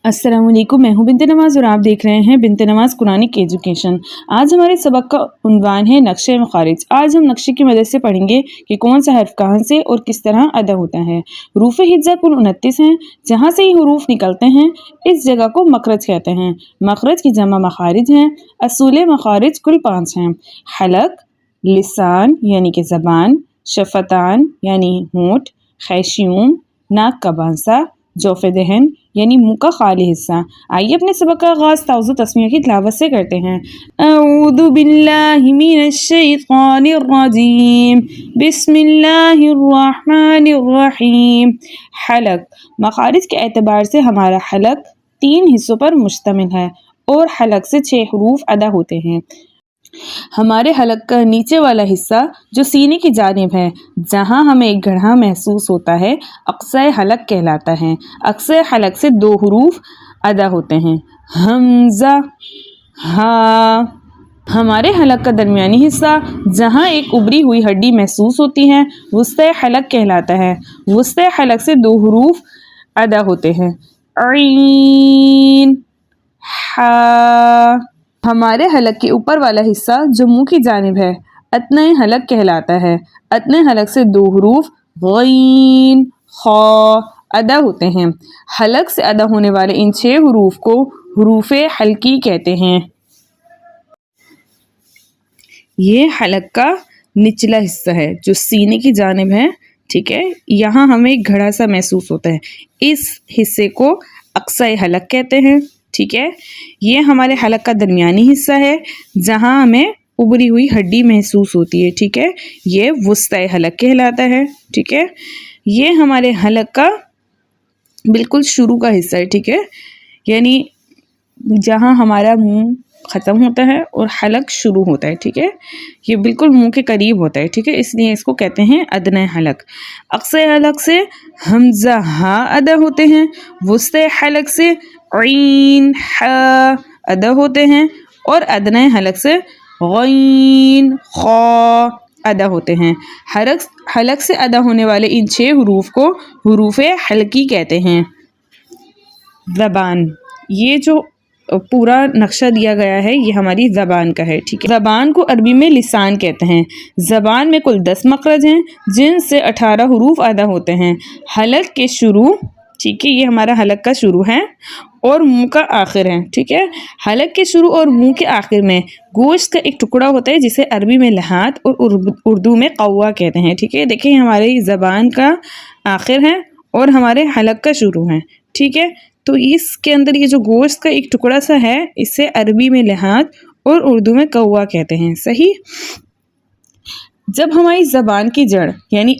अस्सलाम वालेकुम, मैं हूँ बिनते नवाज़ और आप देख रहे हैं बिनते नवाज़ कुरानिक एजुकेशन। आज हमारे सबक का उन्वान है नक्शे मखारिज। आज हम नक्शे की मदद से पढ़ेंगे कि कौन सा हर्फ कहाँ से और किस तरह अदा होता है। हरूफ हिज्जा कुल 29 हैं। जहाँ से ये हरूफ निकलते हैं इस जगह को मखरज कहते हैं। मखरज की जमा मखारिज हैं। असूल मखारिज कुल 5 हैं। हलक, लिसान यानी कि ज़बान, शफ़तान यानी होंठ, खैशियूम नाक का बांसा, जोफ़े दहन यानी मुँह का खाली हिस्सा। आइए अपने सबक का आगाज़ ताउज़ तस्मीह की तिलावत से करते हैं। अऊज़ु बिल्लाहि मिनश शैतानिर रजीम, बिस्मिल्लाहिर रहमानिर रहीम। हलक, मखारिज के एतबार से हमारा हलक 3 हिस्सों पर मुश्तमिल है और हलक से 6 हरूफ अदा होते हैं। हमारे हलक का नीचे वाला हिस्सा जो सीने की जानिब है, जहाँ हमें एक गढ़ा महसूस होता है, अक्से हलक कहलाता है। अक्से हलक से 2 हरूफ अदा होते हैं, हमज़ा, हा। हमारे हलक का दरमियानी हिस्सा जहाँ एक उभरी हुई हड्डी महसूस होती है, वुस्ते हलक कहलाता है। वुस्ते हलक से 2 हरूफ अदा होते हैं, ऐन, हा। हमारे हलक के ऊपर वाला हिस्सा जो मुंह की जानिब है, अतने हलक कहलाता है। अतने हलक से 2 हरूफ गैन, खा अदा होते हैं। हलक से अदा होने वाले इन 6 हरूफ को हरूफे हल्की कहते हैं। ये हलक का निचला हिस्सा है जो सीने की जानिब है, ठीक है। यहाँ हमें एक घड़ा सा महसूस होता है, इस हिस्से को अक्सा हलक कहते हैं, ठीक है। ये हमारे हलक का दरमियानी हिस्सा है जहाँ हमें उभरी हुई हड्डी महसूस होती है, ठीक है। ये वुस्ता हलक कहलाता है, ठीक है। ये हमारे हलक का बिल्कुल शुरू का हिस्सा है, ठीक है, यानी जहाँ हमारा मुंह ख़त्म होता है और हलक शुरू होता है, ठीक है। ये बिल्कुल मुंह के करीब होता है, ठीक है, इसलिए इसको कहते हैं अदना हलक। अक्से हलक से हमज़ा हा अदा होते हैं। वुस्ते हलक से ऐन, हा अदा होते हैं और अदना हलक से गैन, खा अदा होते हैं। हलक से अदा होने वाले इन 6 हरूफ को हरूफे हल्की कहते हैं। ज़बान, ये जो पूरा नक्शा दिया गया है ये हमारी ज़बान का है, ठीक है। ज़बान को अरबी में लिसान कहते हैं। ज़बान में कुल 10 मखरज हैं जिनसे 18 हरूफ अदा होते हैं। हलक के शुरू, ठीक है, ये हमारा हलक का शुरू है और मुंह का आखिर है, ठीक है। हलक के शुरू और मुंह के आखिर में गोश्त का एक टुकड़ा होता है जिसे अरबी में लहात और उर्दू में कौवा कहते हैं, ठीक है। देखिए हमारी ज़बान का आखिर है और हमारे हलक का शुरू है, ठीक है। तो इसके अंदर ये जो गोश्त का एक टुकड़ा सा है इसे अरबी में लहात और उर्दू में कौवा कहते हैं, सही। जब हमारी ज़बान की जड़ यानी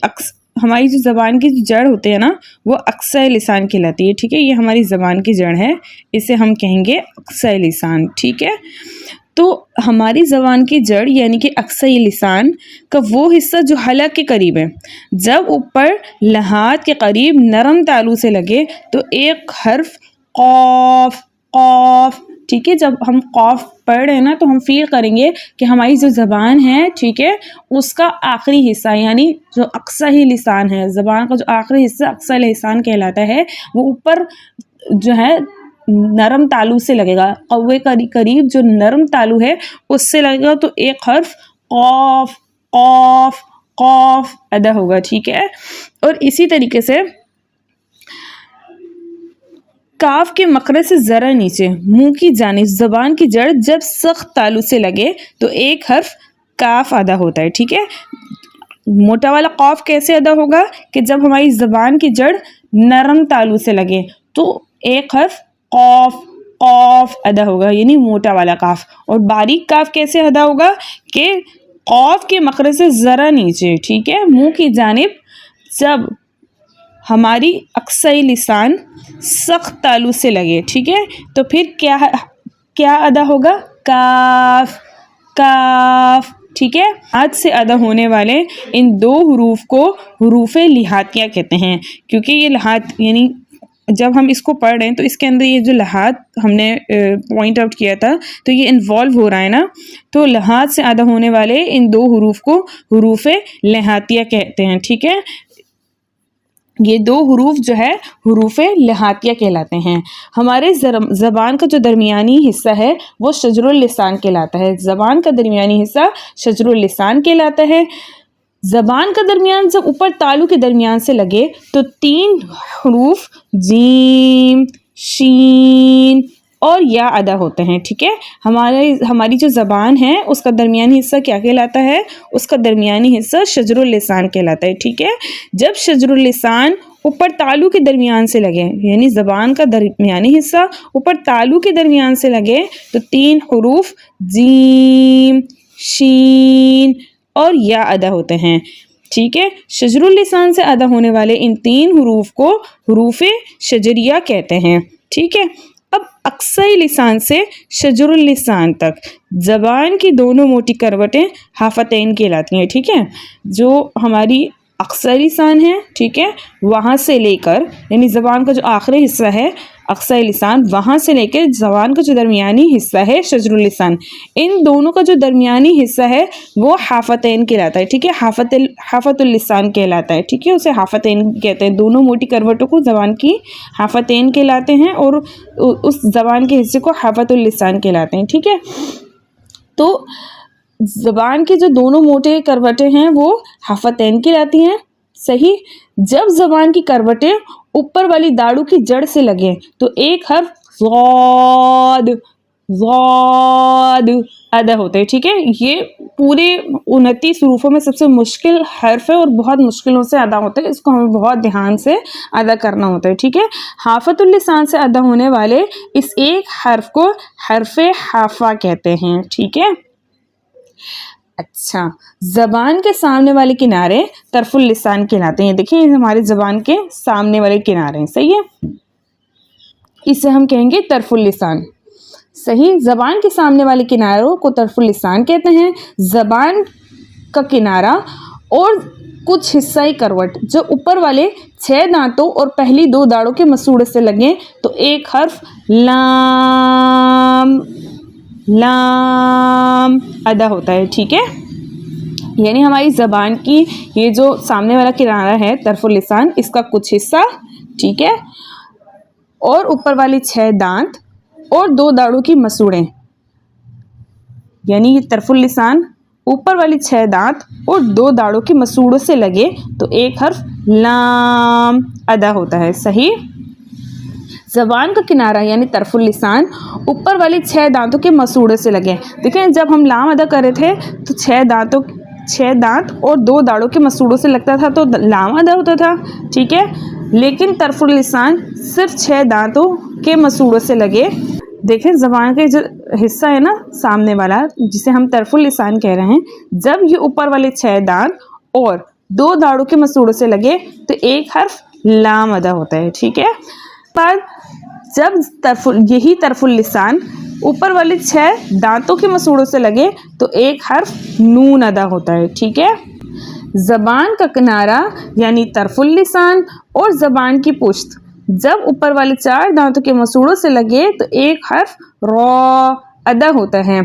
हमारी जो ज़बान की जड़ होती है ना वो अक्सा लिसान कहलाती है, ठीक है। ये हमारी ज़बान की जड़ है, इसे हम कहेंगे अक्सा लिसान, ठीक है। तो हमारी ज़बान की जड़ यानी कि अक्सा लिसान का वो हिस्सा जो हलक के करीब है, जब ऊपर लहात के करीब नरम तालू से लगे तो एक हर्फ क़ाफ़, क़ाफ़, ठीक है। जब हम क़ाफ़ पढ़ रहे हैं ना तो हम फील करेंगे कि हमारी जो ज़बान है, ठीक है, उसका आखिरी हिस्सा यानी जो अक्सा ही लिसान है, ज़बान का जो आखिरी हिस्सा अक्सा लिसान कहलाता है, वो ऊपर जो है नरम तालू से लगेगा। कौवे का करीब जो नरम तालू है उससे लगेगा तो एक हर्फ क़ाफ़, क़ाफ़, क़ाफ़ अदा होगा, ठीक है। और इसी तरीके से काफ के मखरज से ज़रा नीचे मुंह की जानिब ज़बान की जड़ जब सख्त तालु से लगे तो एक हर्फ काफ अदा होता है, ठीक है। मोटा वाला काफ कैसे अदा होगा कि जब हमारी ज़बान की जड़ नरम तालु से लगे तो एक हर्फ काफ, काफ अदा होगा, यानी मोटा वाला काफ। और बारीक काफ कैसे अदा होगा कि काफ के मखरज से ज़रा नीचे, ठीक है, मुंह की जानिब जब हमारी अक्साई लिसान सख्त तालु से लगे, ठीक है, तो फिर क्या अदा होगा, काफ, काफ, ठीक है। आज से अदा होने वाले इन 2 हरूफ को हरूफे लिहातिया कहते हैं, क्योंकि ये लहात यानी जब हम इसको पढ़ रहे हैं तो इसके अंदर ये जो लहात हमने पॉइंट आउट किया था तो ये इन्वॉल्व हो रहा है ना, तो लहात से अदा होने वाले इन 2 हरूफ को हरूफे लिहातिया कहते हैं, ठीक है। یہ دو حروف جو ہے حروف لہاتیہ کہلاتے ہیں. ہمارے زبان کا جو درمیانی حصہ ہے وہ شجر اللسان کہلاتا ہے. زبان کا درمیانی حصہ شجر اللسان کہلاتا ہے. زبان کا درمیان جب اوپر تالو کے درمیان سے لگے تو 3 حروف جیم، شین اور یا ادا ہوتے ہیں. ٹھیک ہے، ہماری جو زبان ہے اس کا درمیانی حصہ کیا کہلاتا ہے؟ اس کا درمیانی حصہ شجر اللسان کہلاتا ہے. ٹھیک ہے، جب شجر اللسان اوپر تالو کے درمیان سے لگے، یعنی زبان کا درمیانی حصہ اوپر تالو کے درمیان سے لگے تو 3 حروف جیم، شین اور یا ادا ہوتے ہیں. ٹھیک ہے، شجر اللسان سے ادا ہونے والے ان 3 حروف کو حروف شجریہ کہتے ہیں. ٹھیک ہے، اب اقصی لسان سے شجر اللسان تک زبان کی دونوں موٹی کروٹیں حافتین کہلاتی ہیں. ٹھیک ہے، جو ہماری اقصی لسان ہے، ٹھیک ہے، وہاں سے لے کر یعنی زبان کا جو آخری حصہ ہے اقصی لسان، وہاں سے لے کے زبان کا جو درمیانی حصہ ہے شجر اللسان، ان دونوں کا جو درمیانی حصہ ہے وہ حافتین کہلاتا ہے. ٹھیک ہے، حافت اللسان کہلاتا ہے. ٹھیک ہے، اسے حافتین کہتے ہیں. دونوں موٹی کروٹوں کو زبان کی حافتین کہلاتے ہیں اور اس زبان کے حصے کو حافت اللسان کہلاتے ہیں. ٹھیک ہے، تو زبان کے جو دونوں موٹے کروٹیں ہیں وہ حافتین کہلاتی ہیں. صحیح. جب زبان کی کروٹیں اوپر والی داڑو کی جڑ سے لگیں تو ایک حرف ضاد ادا ہوتا ہے. ٹھیک ہے، یہ پورے 29 حروفوں میں سب سے مشکل حرف ہے اور بہت مشکلوں سے ادا ہوتا ہے. اس کو ہمیں بہت دھیان سے ادا کرنا ہوتا ہے. ٹھیک ہے، حافت اللسان سے ادا ہونے والے اس ایک حرف کو حرف حافہ کہتے ہیں. ٹھیک ہے. اچھا، زبان کے سامنے والے کنارے طرف اللسان کہلاتے ہیں. دیکھیں یہ ہمارے زبان کے سامنے والے کنارے ہیں. صحیح ہے، اسے ہم کہیں گے طرف اللسان. صحیح، زبان کے سامنے والے کناروں کو طرف اللسان کہتے ہیں. زبان کا کنارہ اور کچھ حصہ کروٹ جو اوپر والے 6 دانتوں اور پہلی 2 داڑوں کے مسوڑے سے لگیں تو ایک حرف لام ادا ہوتا ہے. ٹھیک ہے، یعنی ہماری زبان کی یہ جو سامنے والا کنارہ ہے طرف اللسان، اس کا کچھ حصہ، ٹھیک ہے، اور اوپر والی 6 دانت اور 2 داڑوں کی مسوڑیں، یعنی یہ طرف اللسان اوپر والی 6 دانت اور 2 داڑوں کی مسوڑوں سے لگے تو ایک حرف لام ادا ہوتا ہے. صحیح. زبان کا کنارہ یعنی طرف اللسان اوپر والی 6 دانتوں کے مسوڑے سے لگے. دیکھیں جب ہم لام ادا کر رہے تھے تو 6 دانت اور 2 داڑوں کے مسوڑوں سے لگتا تھا تو لام ادا ہوتا تھا. ٹھیک ہے، لیکن طرف اللسان صرف 6 دانتوں کے مسوڑوں سے لگے. دیکھیں زبان کا جو حصہ ہے نا سامنے والا جسے ہم طرف اللسان کہہ رہے ہیں، جب یہ اوپر والے 6 دانت اور 2 داڑوں کے مسوڑوں سے لگے تو ایک حرف لام ادا ہوتا ہے. ٹھیک ہے، پر جب یہی طرف اللسان اوپر والے 6 دانتوں کے مسوڑوں سے لگے تو ایک حرف نون ادا ہوتا ہے. ٹھیک ہے، زبان کا کنارہ یعنی طرف اللسان اور زبان کی پشت جب اوپر والے 4 دانتوں کے مسوڑوں سے لگے تو ایک حرف را ادا ہوتا ہے.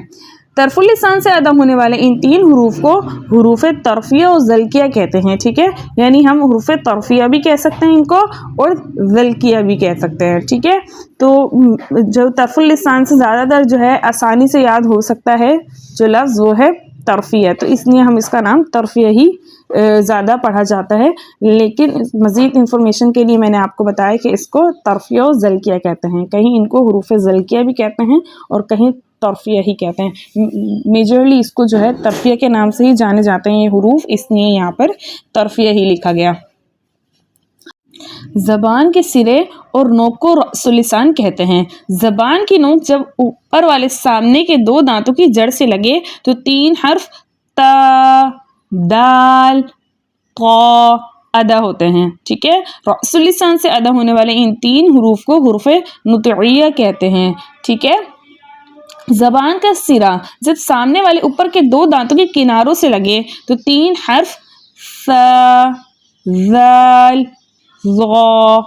طرف اللسان سے ادا ہونے والے ان 3 حروف کو حروف طرفیہ اور ذلکیہ کہتے ہیں. ٹھیک ہے، یعنی ہم حروف طرفیہ بھی کہہ سکتے ہیں ان کو اور ذلکیہ بھی کہہ سکتے ہیں. ٹھیک ہے، تو جو طرف اللسان سے زیادہ تر جو ہے آسانی سے یاد ہو سکتا ہے جو لفظ وہ ہے طرفیہ، تو اس لیے ہم اس کا نام طرفیہ ہی زیادہ پڑھا جاتا ہے. لیکن مزید انفارمیشن کے لیے میں نے آپ کو بتایا کہ اس کو طرفیہ اور ذلکیہ کہتے ہیں. کہیں ان کو حروف ذلکیہ بھی کہتے ہیں اور کہیں طرفیہ ہی کہتے ہیں. میجرلی اس کو جو ہے طرفیہ کے نام سے ہی جانے جاتے ہیں یہ حروف، اس لیے یہاں پر طرفیہ ہی لکھا گیا. زبان کے سرے اور نوک کو رأس اللسان کہتے ہیں. زبان کی نوک جب اوپر والے سامنے کے 2 دانتوں کی جڑ سے لگے تو 3 حرف تا، دال، قا ادا ہوتے ہیں. ٹھیک ہے، رأس اللسان سے ادا ہونے والے ان 3 حروف کو حروف نطعیہ کہتے ہیں. ٹھیک ہے، زبان کا سرا جب سامنے والے اوپر کے 2 دانتوں کے کناروں سے لگے تو 3 حرف ثا، ذال، ظا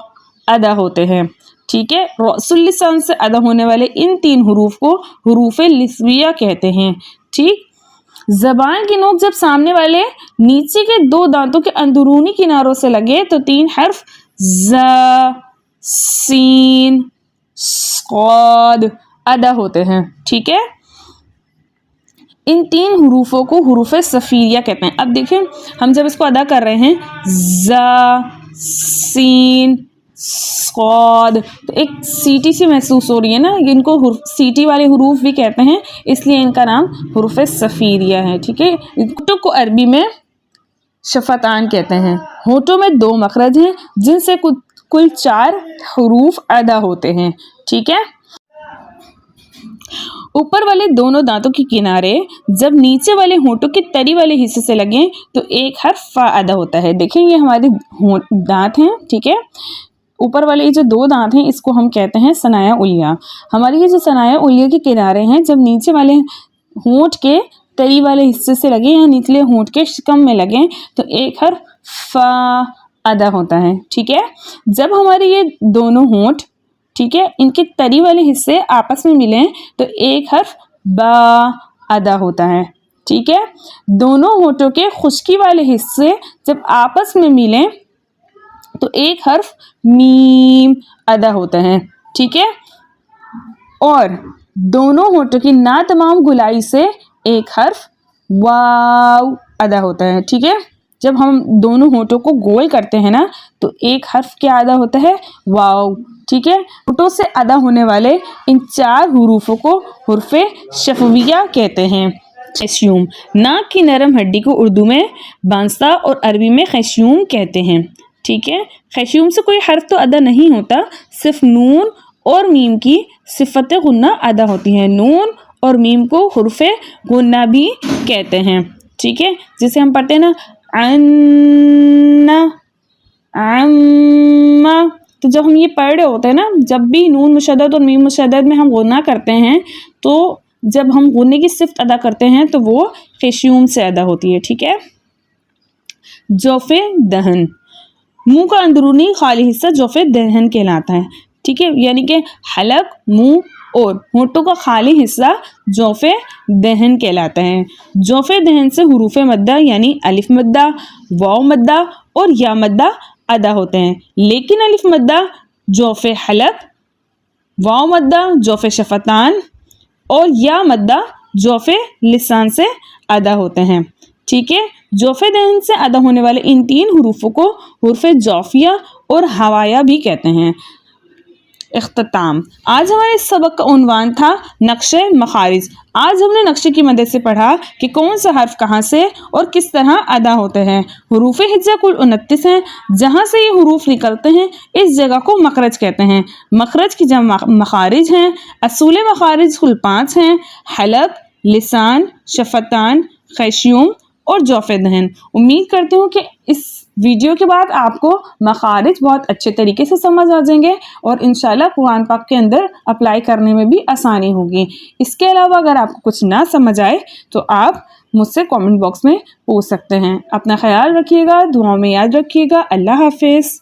ادا ہوتے ہیں. ٹھیک ہے، رأس اللسان سے ادا ہونے والے ان 3 حروف کو حروف لثویہ کہتے ہیں. ٹھیک، जबान की नोक जब सामने वाले नीचे के 2 दांतों के अंदरूनी किनारों से लगे तो 3 हर्फ ज़, सीन, स्वाद अदा होते हैं। ठीक है, इन 3 हुरूफों को हुरूफ सफ़ीरिया कहते हैं। अब देखिए हम जब इसको अदा कर रहे हैं ज़, सीन, स्वाद, तो एक सीटी सी महसूस हो रही है ना, इनको सीटी वाले हुरूफ भी कहते हैं, इसलिए इनका नाम हुरूफ सफ़ीरिया है। ठीक है, होठों को अरबी में शफ़तान कहते हैं। होठों में 2 मखरज हैं जिनसे कुल 4 हुरूफ अदा होते हैं। ठीक है, ऊपर वाले दोनों दांतों के किनारे जब नीचे वाले होठों के तरी वाले हिस्से से लगें तो एक हर्फ फा अदा होता है। देखें ये हमारे दांत हैं। ठीक है, ऊपर वाले ये जो 2 दांत हैं इसको हम कहते हैं सनाया उलिया। हमारे ये जो सनाया उलिया के किनारे हैं जब नीचे वाले होंठ के तरी वाले हिस्से से लगे या निचले होंठ के शिकम में लगे तो एक हर्फ फा अदा होता है। ठीक है, जब हमारे ये दोनों होंठ, ठीक है, इनके तरी वाले हिस्से आपस में मिलें तो एक हर्फ बा अदा होता है। ठीक है, दोनों होठों के खुश्की वाले हिस्से जब आपस में मिलें तो एक हर्फ मीम अदा होता है। ठीक है, और दोनों होठों की ना तमाम गुलाई से एक हर्फ वाव अदा होता है। ठीक है, जब हम दोनों होठों को गोल करते हैं ना तो एक हर्फ क्या अदा होता है, वाव। ठीक है, होठों से अदा होने वाले इन 4 हुरूफों को हुर्फे शफविया कहते हैं। खैश्यूम, नाक की नरम हड्डी को उर्दू में बांस्ता और अरबी में खैश्यूम कहते हैं। ठीक है, खैश्यूम से कोई हर्फ तो अदा नहीं होता, सिर्फ नून और मीम की सिफत गुन्ना अदा होती है। नून और मीम को हुर्फे गुन्ना भी कहते हैं। ठीक है, जिसे हम पढ़ते हैं ना अन्ना, अम्मा, तो जब हम ये पढ़ रहे होते हैं ना, जब भी नून मुशद्दद और मीम मुशद्दद में हम गुन्ना करते हैं तो जब हम गुन्ने की सिफ्त अदा करते हैं तो वो खैश्यूम से अदा होती है। ठीक है, जौफे दहन, मुंह का अंदरूनी खाली हिस्सा जौफे दहन कहलाता है। ठीक है, यानी कि हलक, मुंह और होठों का खाली हिस्सा जौफे दहन कहलाता है। जौफे दहन से हुरूफ मद्दा यानी अलिफ मद्दा, वाव मद्दा और या मद्दा अदा होते हैं, लेकिन अलिफ मद्दा जौफे हलक, वाव मद्दा जौफे शफतान और या मद्दा जौफे लिसान से अदा होते हैं। ठीक है, जौफे दहन से अदा होने वाले इन 3 हुरूफों को हुर्फे जौफिया और हवाया भी कहते हैं। इख्तिताम, आज हमारे सबक का उन्वान था नक्शे मखारिज। आज हमने नक्शे की मदद से पढ़ा कि कौन सा हर्फ कहाँ से और किस तरह अदा होते हैं। हुरूफ हिज्जा कुल 29 हैं। जहाँ से ये हुरूफ निकलते हैं इस जगह को मखरज कहते हैं। मखरज की जमा मखारिज हैं। असूल मखारिज कुल 5 हैं, हलक, लिसान, शफतान, खैश्यूम और जौफे दहन। उम्मीद करती हूँ कि इस वीडियो के बाद आपको मखारिज बहुत अच्छे तरीके से समझ आ जाएंगे और इंशाल्लाह कुरान पाक के अंदर अप्लाई करने में भी आसानी होगी। इसके अलावा अगर आपको कुछ ना समझ आए तो आप मुझसे कमेंट बॉक्स में पूछ सकते हैं। अपना ख्याल रखिएगा, दुआओं में याद रखिएगा। अल्लाह हाफिज़।